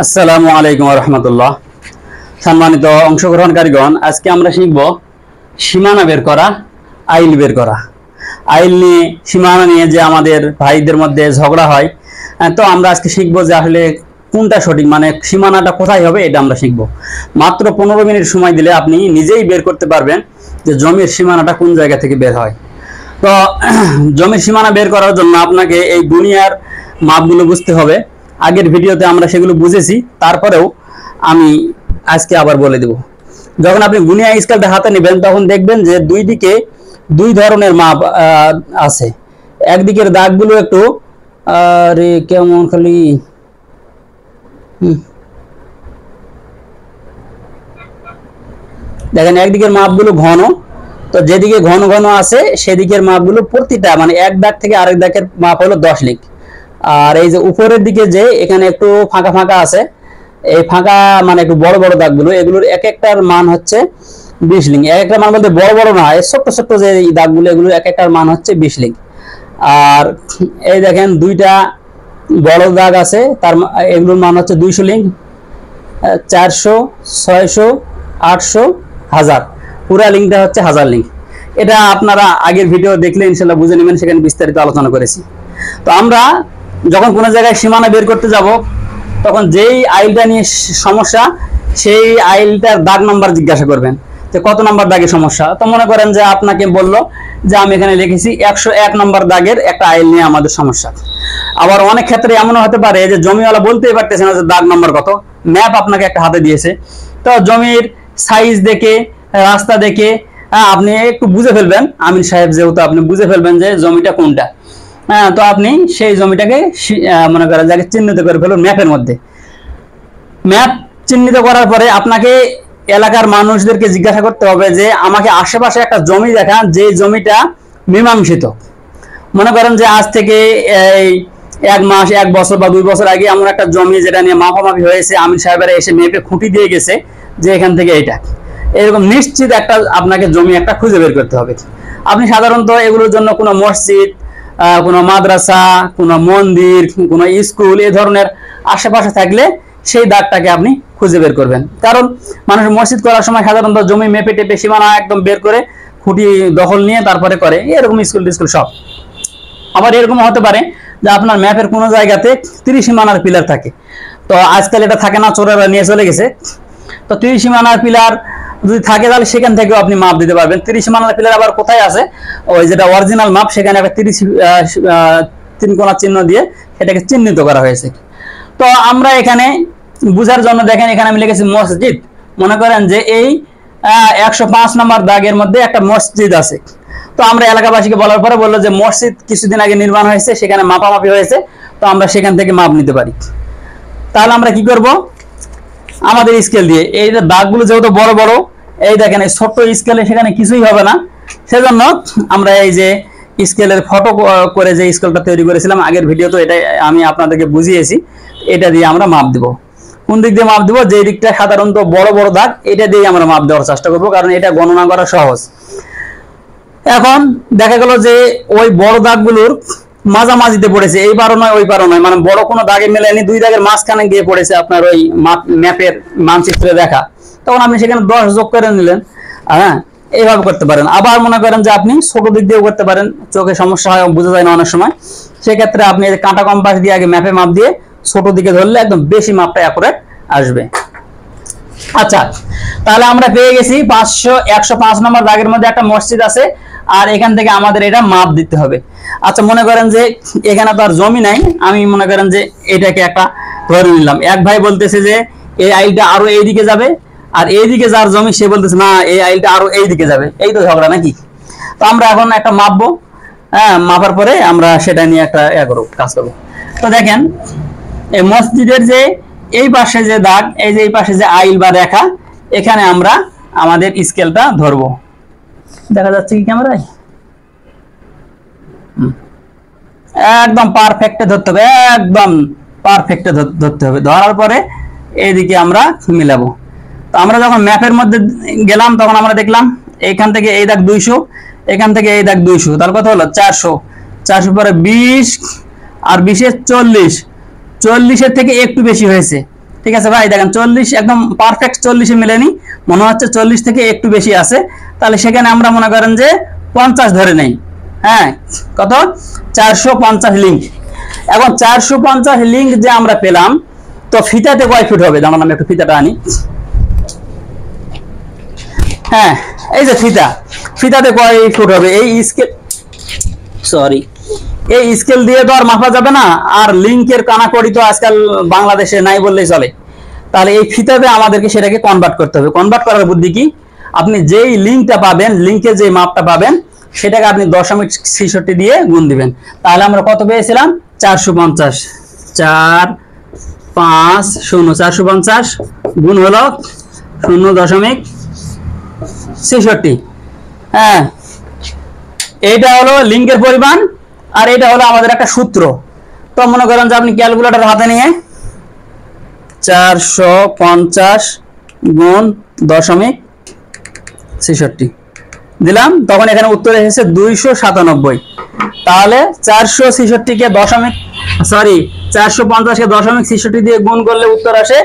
আসসালামু আলাইকুম রহমতুল্লাহ। সম্মানিত অংশগ্রহণকারীগণ, আজকে আমরা শিখব সীমানা বের করা, আইল বের করা। আইল নিয়ে, সীমানা নিয়ে যে আমাদের ভাইদের মধ্যে ঝগড়া হয়, তো আমরা আজকে শিখবো যে আসলে কোনটা সঠিক, মানে সীমানাটা কোথায় হবে এটা আমরা শিখব। মাত্র 15 মিনিট সময় দিলে আপনি নিজেই বের করতে পারবেন যে জমির সীমানাটা কোন জায়গা থেকে বের হয়। তো জমির সীমানা বের করার জন্য আপনাকে এই দুনিয়ার মাপগুলো বুঝতে হবে। আগের ভিডিওতে আমরা সেগুলো বুঝেছি, তারপরেও আমি আজকে আবার বলে দেব। যখন আপনি গুনিয়া স্কেলটা হাতে নেবেন তখন দেখবেন যে দুই দিকে দুই ধরনের মাপ আছে। একদিকের দাগগুলো একটু আরে কেমন খালি দেখেন, একদিকের মাপগুলো ঘন, তো যেদিকে ঘন ঘন আছে সেদিকের মাপগুলো প্রতিটা মানে এক দাগ থেকে আরেক দাগের মাপ হলো 10 লিখ। আর এই যে উপরের দিকে যে এখানে একটু ফাঁকা ফাঁকা আছে, এই ফাঁকা মানে একটু বড় বড় দাগগুলো, এগুলোর এক একটার মান হচ্ছে 20 লিখ। এক একটা মান বলতে বড় বড় না, ছোট্ট ছোট্ট যে দাগগুলো, এগুলো এক একটার মান হচ্ছে 20 লিখ। আর এই দেখেন দুইটা বড় দাগ আছে, তার এগুলোর মান হচ্ছে 200 লিখ, 400, 600, 800, 1000। পুরা লিঙ্কটা হচ্ছে 1000 লিঙ্ক। এটা আপনারা আগের ভিডিও দেখলে ইনশাল্লাহ বুঝে নেবেন, সেখানে বিস্তারিত আলোচনা করেছি। তো আমরা যখন কোনো জায়গায় সীমানা বের করতে যাব, তখন যেই আইলটা নিয়ে সমস্যা সেই আইলটার দাগ নাম্বার জিজ্ঞাসা করবেন যে কত নাম্বার দাগের সমস্যা। তো মনে করেন যে আপনাকে বললো যে আমি এখানে লিখেছি 101 নম্বর দাগের একটা আইল নিয়ে আমাদের সমস্যা। আবার অনেক ক্ষেত্রে এমনও হতে পারে যে জমিওয়ালা বলতেই পারতেছে না যে দাগ নাম্বার কত, ম্যাপ আপনাকে একটা হাতে দিয়েছে, তো জমির সাইজ দেখে, রাস্তা দেখে আপনি একটু বুঝে ফেলবেন, আমিন সাহেব যেহেতু আপনি বুঝে ফেলবেন যে জমিটা কোনটা। তো আপনি সেই জমিটাকে মনে করেন যে চিহ্নিত করে ফেলুন ম্যাপের মধ্যে। ম্যাপ চিহ্নিত করার পরে আপনাকে এলাকার মানুষদেরকে জিজ্ঞাসা করতে হবে যে আমাকে আশেপাশে একটা জমি দেখান যে জমিটা মীমাংসিত। মনে করেন যে আজ থেকে এই 1 মাস, 1 বছর বা 2 বছর আগে এমন একটা জমি যেটা নিয়ে মাপামাপি হয়েছে, আমিন সাহেবেরা এসে মেপে খুঁটি দিয়ে গেছে যে এখান থেকে এটা, এরকম নিশ্চিত একটা আপনাকে জমি একটা খুঁজে বের করতে হবে। আপনি সাধারণত এগুলোর জন্য কোনো মসজিদ, কোনো মাদ্রাসা, কোনো মন্দির, কোনো স্কুল এই ধরনের আশেপাশে থাকলে সেই দাগটাকে আপনি খুঁজে বের করবেন। কারণ মানুষ মসজিদ করার সময় সাধারণত জমি মেপে টেপে সীমানা একদম বের করে খুঁটি দখল নিয়ে তারপরে করে, এরকম স্কুল টিস্কুল সব। আবার এরকম হতে পারে যে আপনার ম্যাপের কোনো জায়গাতে 30 সীমানার পিলার থাকে, তো আজকাল এটা থাকে না, চোরেরা নিয়ে চলে গেছে। তো 30 সীমানার পিলার যদি থাকে তাহলে সেখান থেকেও আপনি মাপ দিতে পারবেন। 30 সীমানার পিলার আবার কোথায় আছে, ওই যেটা অরিজিনাল মাপ সেখানে একটা 30 3 কোণা চিহ্ন দিয়ে সেটাকে চিহ্নিত করা হয়েছে। তো আমরা এখানে বুঝার জন্য দেখেন, এখানে আমি লিখেছি মসজিদ। মনে করেন যে এই 105 নম্বর দাগের মধ্যে একটা মসজিদ আছে। তো আমরা এলাকাবাসীকে বলার পরে বললো যে মসজিদ কিছুদিন আগে নির্মাণ হয়েছে, সেখানে মাপামাপি হয়েছে, তো আমরা সেখান থেকে মাপ নিতে পারি। তাহলে আমরা কি করব, আমাদের স্কেল দিয়ে এই দাগগুলো যেহেতু বড় বড়, এই দেখেন এই ছোট্ট স্কেলে সেখানে কিছুই হবে না, সেজন্য আমরা এই যে স্কেলের ফটো করে যে স্কেলটা তৈরি করেছিলাম আগের ভিডিওতে, এটা আমি আপনাদেরকে বুঝিয়েছি। এটা দিয়ে আমরা মাপ দেব। কোন দিক দিয়ে মাপ দেব, যে দিকটা সাধারণত বড় বড় দাগ, এটা দিয়ে আমরা মাপ দেওয়ার চেষ্টা করব, কারণ এটা গণনা করা সহজ। এখন দেখা গেল যে ওই বড় দাগগুলোর মাঝামাঝিতে পড়েছে, এই পারও নয় ওই পারও নয়, মানে বড় কোনো দাগে মেলেনি, দুই দাগের মাঝখানে গিয়ে পড়েছে আপনার ওই ম্যাপের মানচিত্রে দেখা। তখন আপনি সেখানে 10 যোগ করে নিলেন। হ্যাঁ, এইভাবে করতে পারেন। আবার মনে করেন যে আপনি ছোট দিক দিয়েও করতে পারেন, চোখে সমস্যা হয়, বোঝা যায় না অনেক সময়, সেক্ষেত্রে আপনি কাঁটা কম্পাস দিয়ে আগে ম্যাপে মাপ দিয়ে ছোট দিকে ধরলে একদম বেশি মাপটা অ্যাকুরেট আসবে। আচ্ছা, তাহলে আমরা পেয়ে গেছি 105 নম্বর দাগের মধ্যে একটা মসজিদ আছে, আর এখান থেকে আমাদের এটা মাপ দিতে হবে। আচ্ছা, মনে করেন যে এখানে তো আর জমি নাই, আমি মনে করেন যে এটাকে একটা ধরে নিলাম। এক ভাই বলতেছে যে এই আইলটা আরো এইদিকে যাবে, আর এইদিকে যার জমি সে বলতেছে না এই আইলটা আরো এইদিকে যাবে। এই তো ঝগড়া নাকি? তো আমরা এখন একটা মাপবো, হ্যাঁ, মাপার পরে আমরা সেটা নিয়ে একটা কাজ করবো। তো দেখেন এই মসজিদের যে এই পাশে যে দাগ, এই যে এই পাশে যে আইল বা রেখা, এখানে আমরা আমাদের স্কেলটা ধরবো। দেখা যাচ্ছে কি ক্যামেরায়? একদম পারফেক্টে ধরতে হবে, একদম পারফেক্টে ধরতে হবে। ধরার পরে এইদিকে আমরা মিলাবো। তো আমরা যখন ম্যাপের মধ্যে গেলাম তখন আমরা দেখলাম এইখান থেকে এই দাগ 200, এখান থেকে এই দাগ 200, তার কথা হলো 400, 400 পরে 20 আর 20 এ 40, 40-এর থেকে একটু বেশি হয়েছে, ঠিক আছে ভাই, দেখেন 40 একদম পারফেক্ট 40-এ মিলেনি, মনে হচ্ছে 40 থেকে একটু বেশি আছে। তাহলে সেখানে আমরা মনে করেন যে 50 ধরে নেই। হ্যাঁ, কত? 450 লিঙ্ক। এখন 450 লিঙ্ক যে আমরা পেলাম, তো ফিতাতে কয় ফিট হবে? দাঁড়ান আমি একটু ফিতাটা আনি। হ্যাঁ, এই যে ফিতাতে কয় ফুট হবে? এই স্কেল, সরি, এই স্কেল দিয়ে তো আর মাপা যাবে না, আর লিঙ্কের কানাকড়ি তো আজকাল বাংলাদেশে নাই বললেই চলে। তাহলে এই ফিতাতে আমাদেরকে সেটাকে কনভার্ট করতে হবে। কনভার্ট করার বুদ্ধি কি? আপনি যেই লিঙ্কটা পাবেন, লিঙ্কের যে মাপটা পাবেন, সেটাকে আপনি 0.66 দিয়ে গুণ দিবেন। তাহলে আমরা কত পেয়েছিলাম? 450। 450 গুণ হলো 0.66। হ্যাঁ, এইটা হলো লিঙ্কের পরিমাণ, আর এটা হলো আমাদের একটা সূত্র। তো মনে করেন যে আপনি ক্যালকুলেটর হাতে নিয়ে 450 গুণ 0.66 দিলাম, তখন এখানে উত্তর এসেছে 297। তাহলে 466-কে 450-কে 0.66 দিয়ে গুণ করলে উত্তর আসে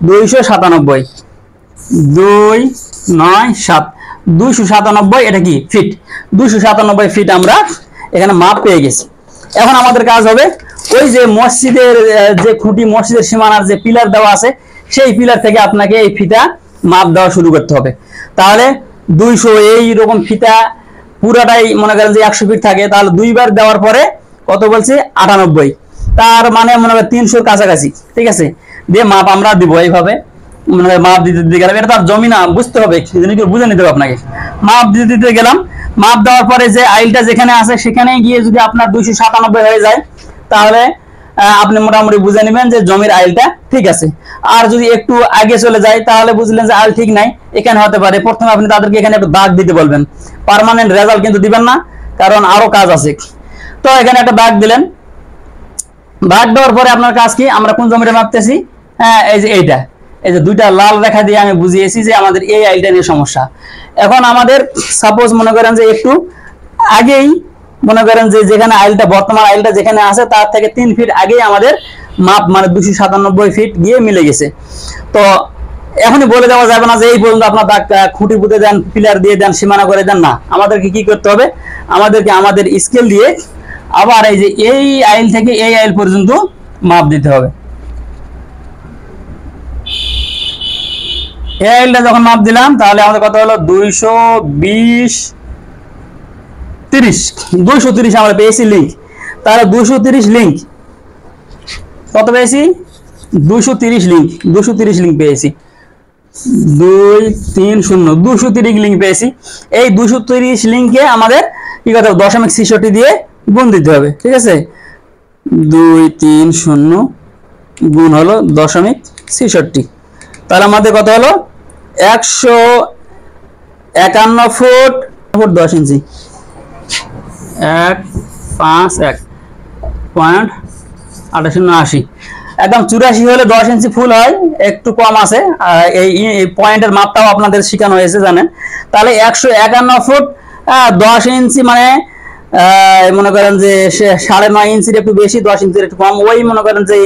297। 297, এটা কি? ফিট। 297 ফিট আমরা এখানে মাপ পেয়ে গেছি। এখন আমাদের কাজ হবে ওই যে মসজিদের যে খুঁটি, মসজিদের সীমানার যে পিলার দেওয়া আছে, সেই পিলার থেকে আপনাকে এই ফিতা মাপ দেওয়া শুরু করতে হবে। তাহলে 200 এইরকম ফিতা পুরাটাই মনে করেন যে 100 ফিট থাকে, তাহলে দুইবার দেওয়ার পরে কত বলছে? 98। তার মানে মনে করেন 300-র কাছাকাছি। ঠিক আছে, দিয়ে মাপ আমরা দিব এইভাবে, মানে মাপ দিতে গেলাম। এটা তার জমি না, বুঝতে হবে, বুঝে নিতে হবে আপনাকে। মাপ দিতে গেলাম, মাপ দেওয়ার পরে যে আইলটা যেখানে আছে সেখানে গিয়ে যদি আপনার 297 হয়ে যায়, তাহলে আপনি মোটামুটি বুঝে নেবেন যে জমির আইলটা ঠিক আছে। আর যদি একটু আগে চলে যায়, তাহলে বুঝলেন যে আইল ঠিক নাই, এখানে হতে পারে। প্রথমে আপনি তাদেরকে এখানে একটু দাগ দিতে বলবেন, পার্মানেন্ট রেজাল্ট কিন্তু দিবেন না, কারণ আরো কাজ আছে। তো এখানে একটা দাগ দিলেন। দাগ দেওয়ার পরে আপনার কাজ কি? আমরা কোন জমিটা মাপতেছি? হ্যাঁ, এই যে এইটা, এই যে দুইটা লাল রেখা দিয়ে আমি বুঝিয়েছি যে আমাদের এই আইলটা নিয়ে সমস্যা। এখন আমাদের সাপোজ মনে করেন যে একটু আগেই, মনে করেন যে যেখানে আইলটা, বর্তমান আইলটা যেখানে আছে তার থেকে 3 ফিট আগেই আমাদের মাপ, মানে 297 ফিট গিয়ে মিলে গেছে। তো এখনই বলে দেওয়া যাবে না যে এই পর্যন্ত আপনার খুঁটি পুঁতে দেন, পিলার দিয়ে দেন, সীমানা করে দেন, না। আমাদেরকে কি করতে হবে? আমাদেরকে আমাদের স্কেল দিয়ে আবার এই যে এই আইল থেকে এই আইল পর্যন্ত মাপ দিতে হবে। এই আইলটা যখন মাপ দিলাম, তাহলে আমাদের কত হলো? 230 আমরা পেয়েছি লিঙ্ক। তাহলে 230 লিঙ্ক কত পেয়েছি? 230 লিঙ্ক পেয়েছি। 230 লিঙ্ক পেয়েছি। এই 230 লিঙ্কে আমাদের কি করতে হবে? 0.66 দিয়ে গুণ দিতে হবে। ঠিক আছে, 230 গুণ হলো 0.66। তাহলে আমাদের কত হলো? 151 ফুট 10 ইঞ্চি। 151.88 একদম 84 হলে 10 ইঞ্চি ফুল হয়, একটু কম আছে। এই পয়েন্টের মাপটাও আপনাদের শেখানো হয়েছে, জানেন। তাহলে 151 ফুট 10 ইঞ্চি, মানে মনে করেন যে 9.5 ইঞ্চির একটু বেশি, 10 ইঞ্চির একটু কম। ওই মনে করেন যে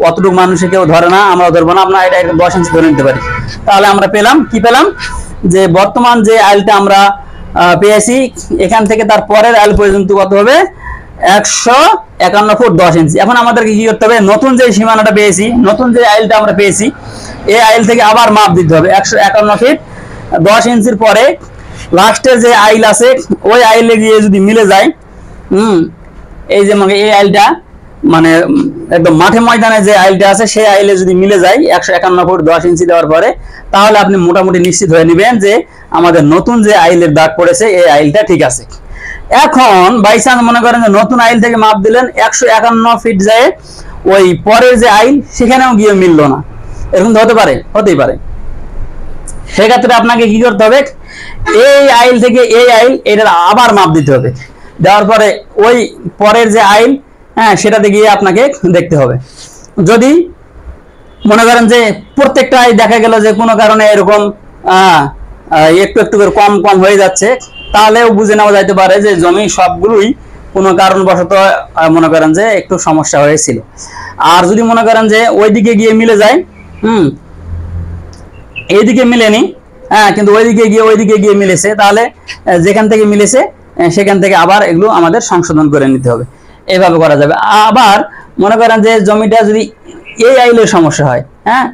অতটুকু মানুষে কেউ ধরে না, আমরা ধরবো না, আমরা এটা 10 ইঞ্চি ধরে নিতে পারি। তাহলে আমরা পেলাম কি? পেলাম যে বর্তমান যে আইলটা আমরা পেয়েছি, এখান থেকে তার পরের আইল পর্যন্ত কত হবে? 151 ফুট 10 ইঞ্চি। এখন আমাদেরকে কি করতে হবে? নতুন যে সীমানাটা পেয়েছি, নতুন যে আইলটা আমরা পেয়েছি, এই আইল থেকে আবার মাপ দিতে হবে 151 ফিট 10 ইঞ্চির পরে লাস্টের যে আইল আছে, ওই আইলে গিয়ে যদি মিলে যায়, এই যে মানে এই আইলটা, মানে একদম মাঠে ময়দানে যে আইলটা আছে, সেই আইলে যদি মিলে যায় 151 ফুট 10 ইঞ্চি দেওয়ার পরে, তাহলে আপনি মোটামুটি নিশ্চিত হয়ে নেবেন যে আমাদের নতুন যে আইলের দাগ পড়েছে, এই আইলটা ঠিক আছে। এখন বাই চান্স মনে করেন যে নতুন আইল থেকে মাপ দিলেন, 151 ফিট যায় ওই পরের যে আইল, সেখানেও গিয়ে মিললো না, এরকম হতে পারে, হতেই পারে। সেক্ষেত্রে আপনাকে কি করতে হবে? এই আইল থেকে এই আইল, এটা আবার মাপ দিতে হবে। দেওয়ার পরে ওই পরের যে আইল, হ্যাঁ, সেটাতে গিয়ে আপনাকে দেখতে হবে। যদি মনে করেন যে প্রত্যেকটা আইল দেখা গেল যে কোনো কারণে এরকম একটু একটু করে কম কম হয়ে যাচ্ছে, তাহলেও বুঝে নেওয়া যাইতে পারে যে জমি সবগুলোই কোনো কারণবশত মনে করেন যে একটু সমস্যা হয়েছিল। আর যদি মনে করেন যে ওইদিকে গিয়ে মিলে যায়, এইদিকে মিলেনি, হ্যাঁ, কিন্তু ওইদিকে গিয়ে মিলেছে। তাহলে যেখান থেকে মিলেছে সেখান থেকে আবার এগুলো আমাদের সংশোধন করে নিতে হবে। এইভাবে করা যাবে। আবার মনে করেন যে জমিটা যদি এই আইলের সমস্যা হয়, হ্যাঁ,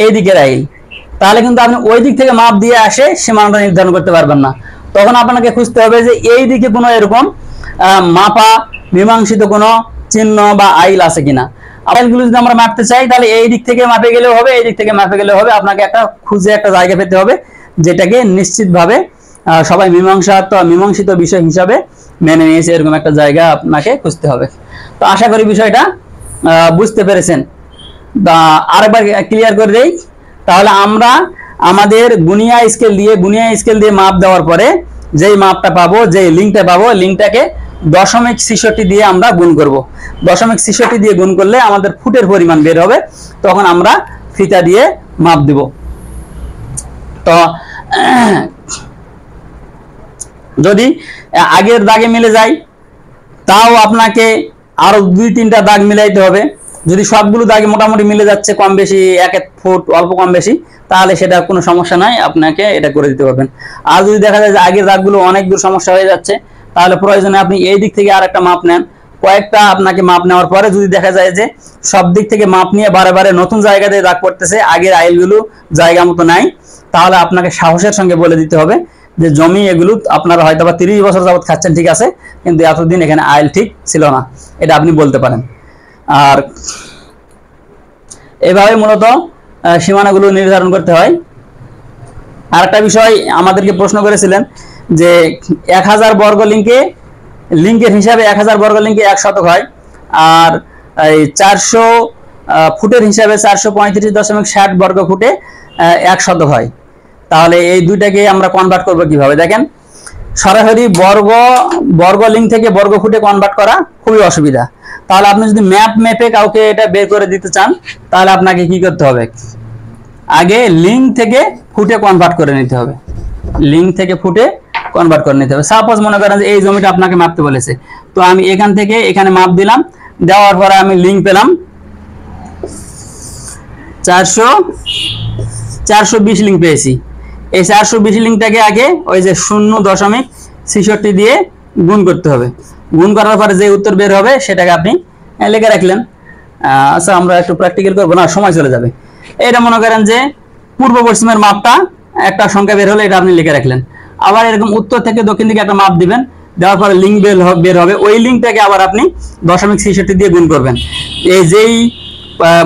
এই দিকের আইল, তাহলে কিন্তু আপনি ওই দিক থেকে মাপ দিয়ে আসে সীমানাটা নির্ধারণ করতে পারবেন না। তখন আপনাকে খুঁজতে হবে যে এই দিকে কোনো এরকম মাপা মীমাংসিত কোনো চিহ্ন বা আইল আছে কিনা। আইলগুলো যদি আমরা মাপতে চাই তাহলে এই দিক থেকে মাপে গেলেও হবে, এই দিক থেকে মাপে গেলেও হবে। আপনাকে একটা খুঁজে একটা জায়গা পেতে হবে যেটাকে নিশ্চিতভাবে সবাই মীমাংসিত বিষয় হিসাবে মেনে নিয়েছে, এরকম একটা জায়গা আপনাকে খুঁজতে হবে। তো আশা করি বিষয়টা বুঝতে পেরেছেন। আরেকবার ক্লিয়ার করে দেই, তাহলে আমরা আমাদের গুনিয়া স্কেল দিয়ে মাপ দেওয়ার পরে যেই মাপটা পাবো, যেই লিঙ্কটা পাবো, লিঙ্কটাকে 0.66 দিয়ে আমরা গুণ করব। 0.66 দিয়ে গুণ করলে আমাদের ফুটের পরিমাণ বের হবে, তখন আমরা ফিতা দিয়ে মাপ দিব। তো যদি আগের দাগে মিলে যায় তাও আপনাকে আরো 2-3টা দাগ মিলাইতে হবে। যদি সবগুলো দাগে মোটামুটি মিলে যাচ্ছে, কম বেশি 1 ফুট অল্প কম বেশি, তাহলে সেটা কোনো সমস্যা নাই, আপনাকে এটা করে দিতে পারবেন। আর যদি দেখা যায় যে আগের দাগগুলো অনেক দূর সমস্যা হয়ে যাচ্ছে, তাহলে প্রয়োজনে আপনি এই দিক থেকে আর একটা মাপ নেন। কয়েকটা আপনাকে মাপ নেওয়ার পরে যদি দেখা যায় যে সব দিক থেকে মাপ নিয়ে বারে বারে নতুন জায়গাতে দাগ পড়তেছে, আগের আইলগুলো জায়গা মতো নাই, তাহলে আপনাকে সাহসের সঙ্গে বলে দিতে হবে যে জমি এগুলো আপনারা হয়তো বা 30 বছর যাবত খাচ্ছেন, ঠিক আছে, কিন্তু এতদিন এখানে আইল ঠিক ছিল না, এটা আপনি বলতে পারেন। আর এভাবে মূলত সীমানাগুলো নির্ধারণ করতে হয়। আর একটা বিষয় আমাদেরকে প্রশ্ন করেছিলেন যে 1000 বর্গ লিঙ্কের হিসাবে 1000 বর্গ লিঙ্কে 1 শতক হয়, আর এই 400 ফুটের হিসাবে 435.60 বর্গ ফুটে 1 শতক হয়। তাহলে এই দুইটাকে আমরা কনভার্ট করব কিভাবে? দেখেন, সরাসরি বর্গ লিঙ্ক থেকে বর্গ ফুটে কনভার্ট করা খুবই অসুবিধা। তাহলে আপনি যদি মেপে কাউকে এটা বের করে দিতে চান, তাহলে আপনাকে কি করতে হবে? আগে লিঙ্ক থেকে ফুটে কনভার্ট করে নিতে হবে। সাপোজ মনে করেন যে এই জমিটা আপনাকে মাপতে বলেছে, তো আমি এখান থেকে এখানে মাপ দিলাম, দেওয়ার পরে আমি লিঙ্ক পেলাম 420 লিঙ্ক পেয়েছি। এই 420 লিঙ্কটাকে আগে ওই যে 0.66 দিয়ে গুণ করতে হবে। গুণ করার পরে যে উত্তর বের হবে সেটাকে আপনি লিখে রাখলেন। আচ্ছা, আমরা একটু প্র্যাকটিক্যাল করবো না, সময় চলে যাবে। এটা মনে করেন যে পূর্ব পশ্চিমের মাপটা একটা সংখ্যা বের হলে এটা আপনি লিখে রাখলেন। আবার এরকম উত্তর থেকে দক্ষিণ দিকে একটা মাপ দিবেন, দেওয়ার পরে লিঙ্ক বের হবে, ওই লিঙ্কটাকে আবার আপনি 0.66 দিয়ে গুণ করবেন। এই যেই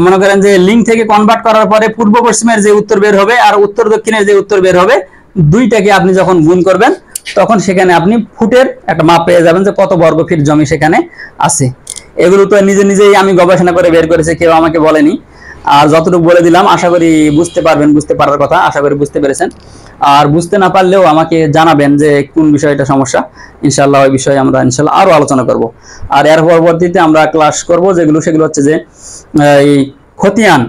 মনে করেন যে লিঙ্ক থেকে কনভার্ট করার পরে পূর্ব পশ্চিমের যে উত্তর বের হবে আর উত্তর দক্ষিণের যে উত্তর বের হবে, দুইটাকে আপনি যখন গুণ করবেন তখন সেখানে আপনি ফুটের একটা মাপ পেয়ে যাবেন যে কত বর্গ ফিট জমি সেখানে আছে। এগুলো তো নিজেই আমি গবেষণা করে বের করেছি, কেউ আমাকে বলেনি। আর যতটুকু বলে দিলাম আশা করি বুঝতে পারার কথা, আশা করি বুঝতে পেরেছেন। আর বুঝতে না পারলেও আমাকে জানাবেন যে কোন বিষয়টা সমস্যা, ইনশাল্লাহ ওই বিষয়ে আমরা ইনশাল্লাহ আরো আলোচনা করব। আর এর পরবর্তীতে আমরা ক্লাস করব সেগুলো হচ্ছে যে এই খতিয়ান,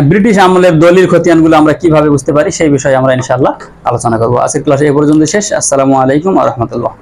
ব্রিটিশ আমলের দলিল খতিয়ানগুলো আমরা কিভাবে বুঝতে পারি সেই বিষয়ে আমরা ইনশাল্লাহ আলোচনা করব। আজকের ক্লাসে এ পর্যন্ত শেষ। আসসালামু আলাইকুম ওয়া রাহমাতুল্লাহ।